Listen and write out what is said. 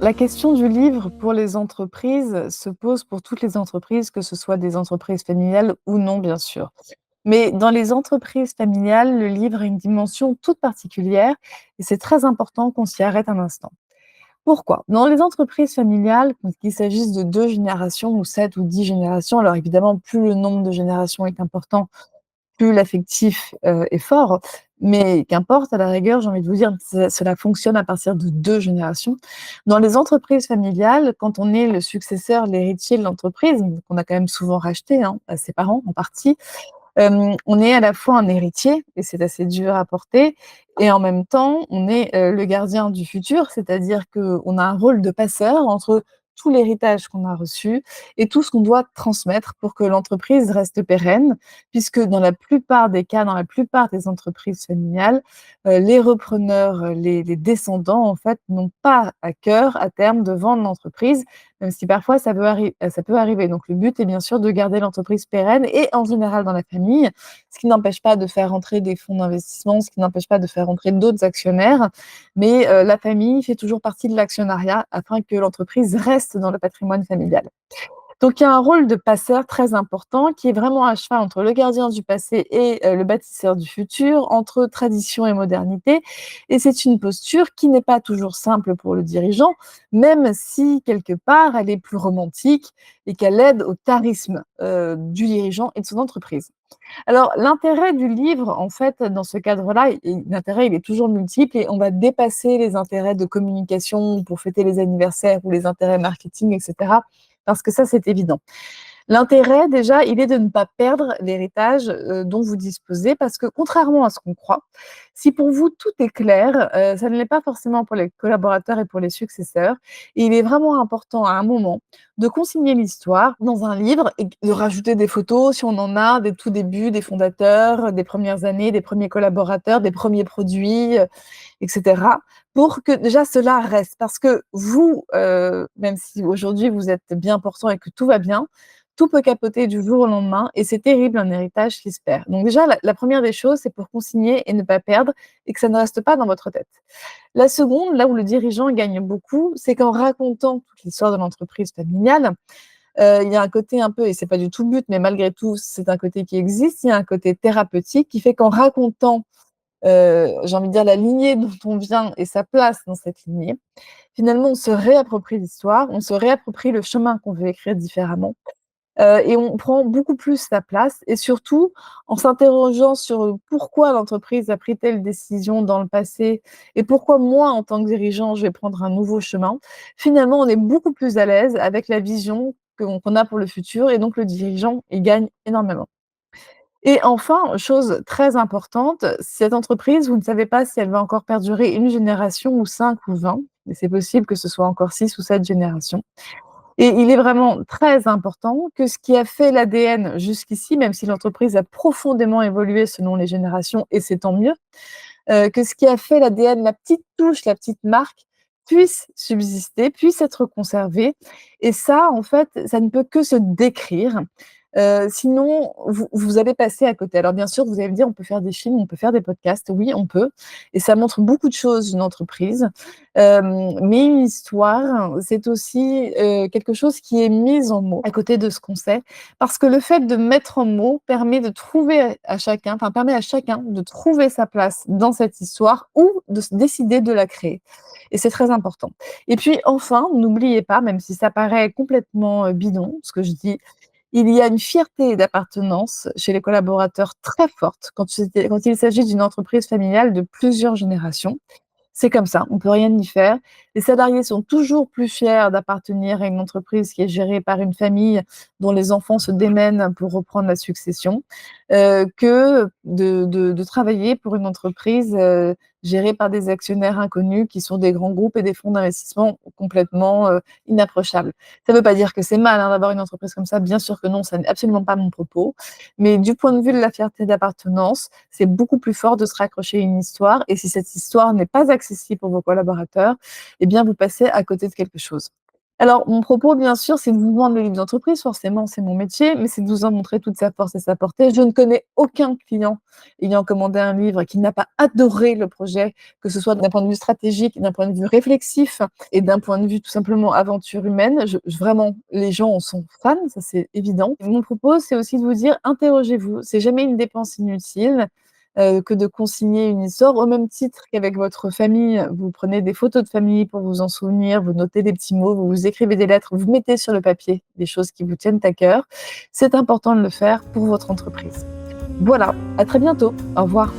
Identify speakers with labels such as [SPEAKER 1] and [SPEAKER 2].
[SPEAKER 1] La question du livre pour les entreprises se pose pour toutes les entreprises, que ce soit des entreprises familiales ou non, bien sûr. Mais dans les entreprises familiales, le livre a une dimension toute particulière et c'est très important qu'on s'y arrête un instant. Pourquoi? Dans les entreprises familiales, qu'il s'agisse de 2 générations ou 7 ou 10 générations, alors évidemment, plus le nombre de générations est important, plus l'affectif, est fort, mais qu'importe, à la rigueur, j'ai envie de vous dire, cela fonctionne à partir de 2 générations. Dans les entreprises familiales, quand on est le successeur, l'héritier de l'entreprise, qu'on a quand même souvent racheté, hein, à ses parents en partie, on est à la fois un héritier et c'est assez dur à porter et en même temps, on est, le gardien du futur, c'est-à-dire qu'on a un rôle de passeur entre tout l'héritage qu'on a reçu et tout ce qu'on doit transmettre pour que l'entreprise reste pérenne. Puisque dans la plupart des cas, dans la plupart des entreprises familiales, les repreneurs, les descendants, en fait, n'ont pas à cœur, à terme, de vendre l'entreprise, même si parfois ça peut arriver. Donc le but est bien sûr de garder l'entreprise pérenne et en général dans la famille, ce qui n'empêche pas de faire rentrer des fonds d'investissement, ce qui n'empêche pas de faire rentrer d'autres actionnaires, mais la famille fait toujours partie de l'actionnariat afin que l'entreprise reste dans le patrimoine familial. Donc il y a un rôle de passeur très important qui est vraiment à cheval entre le gardien du passé et le bâtisseur du futur, entre tradition et modernité. Et c'est une posture qui n'est pas toujours simple pour le dirigeant, même si quelque part elle est plus romantique et qu'elle aide au charisme du dirigeant et de son entreprise. Alors l'intérêt du livre, en fait, dans ce cadre-là, l'intérêt il est toujours multiple et on va dépasser les intérêts de communication pour fêter les anniversaires ou les intérêts marketing, etc. Parce que ça, c'est évident. L'intérêt, déjà, il est de ne pas perdre l'héritage dont vous disposez, parce que contrairement à ce qu'on croit, si pour vous tout est clair, ça ne l'est pas forcément pour les collaborateurs et pour les successeurs. Et il est vraiment important à un moment de consigner l'histoire dans un livre et de rajouter des photos si on en a, des tout débuts, des fondateurs, des premières années, des premiers collaborateurs, des premiers produits, etc. Pour que déjà cela reste. Parce que vous, même si aujourd'hui vous êtes bien portant et que tout va bien, tout peut capoter du jour au lendemain et c'est terrible un héritage qui se perd. Donc déjà, la première des choses, c'est pour consigner et ne pas perdre et que ça ne reste pas dans votre tête. La seconde, là où le dirigeant gagne beaucoup, c'est qu'en racontant toute l'histoire de l'entreprise familiale, il y a un côté un peu, et c'est pas du tout le but, mais malgré tout, c'est un côté qui existe, il y a un côté thérapeutique qui fait qu'en racontant, j'ai envie de dire la lignée dont on vient et sa place dans cette lignée, finalement, on se réapproprie l'histoire, on se réapproprie le chemin qu'on veut écrire différemment. Et on prend beaucoup plus sa place et surtout, en s'interrogeant sur, pourquoi l'entreprise a pris telle décision dans le passé et pourquoi moi, en tant que dirigeant, je vais prendre un nouveau chemin. Finalement, on est beaucoup plus à l'aise avec la vision qu'on a pour le futur et donc le dirigeant, il gagne énormément. Et enfin, chose très importante, cette entreprise, vous ne savez pas si elle va encore perdurer une génération ou 5 ou 20, mais c'est possible que ce soit encore 6 ou 7 générations. Et il est vraiment très important que ce qui a fait l'ADN jusqu'ici, même si l'entreprise a profondément évolué selon les générations et c'est tant mieux, que ce qui a fait l'ADN, la petite touche, la petite marque, puisse subsister, puisse être conservé et ça, en fait, ça ne peut que se décrire. Sinon, vous allez passer à côté. Alors bien sûr, vous allez me dire: «On peut faire des films, on peut faire des podcasts». Oui, on peut et ça montre beaucoup de choses d'une entreprise. Mais une histoire, c'est aussi, quelque chose qui est mis en mots à côté de ce qu'on sait. Parce que le fait de mettre en mots permet de trouver à chacun, enfin permet à chacun de trouver sa place dans cette histoire ou de se décider de la créer et c'est très important. Et puis enfin, n'oubliez pas, même si ça paraît complètement, bidon, ce que je dis, il y a une fierté d'appartenance chez les collaborateurs très forte quand il s'agit d'une entreprise familiale de plusieurs générations. C'est comme ça, on peut rien y faire. Les salariés sont toujours plus fiers d'appartenir à une entreprise qui est gérée par une famille dont les enfants se démènent pour reprendre la succession, que de travailler pour une entreprise, gérée par des actionnaires inconnus qui sont des grands groupes et des fonds d'investissement complètement, inapprochables. Ça ne veut pas dire que c'est mal, hein, d'avoir une entreprise comme ça, bien sûr que non, ça n'est absolument pas mon propos. Mais du point de vue de la fierté d'appartenance, c'est beaucoup plus fort de se raccrocher à une histoire et si cette histoire n'est pas accessible pour vos collaborateurs, eh bien vous passez à côté de quelque chose. Alors, mon propos, bien sûr, c'est de vous vendre le livre d'entreprise, forcément, c'est mon métier, mais c'est de vous en montrer toute sa force et sa portée. Je ne connais aucun client ayant commandé un livre qui n'a pas adoré le projet, que ce soit d'un point de vue stratégique, d'un point de vue réflexif et d'un point de vue tout simplement aventure humaine. Vraiment, les gens en sont fans, ça c'est évident. Mon propos, c'est aussi de vous dire, interrogez-vous. C'est jamais une dépense inutile que de consigner une histoire, au même titre qu'avec votre famille, vous prenez des photos de famille pour vous en souvenir, vous notez des petits mots, vous vous écrivez des lettres, vous mettez sur le papier des choses qui vous tiennent à cœur. C'est important de le faire pour votre entreprise. Voilà, à très bientôt. Au revoir.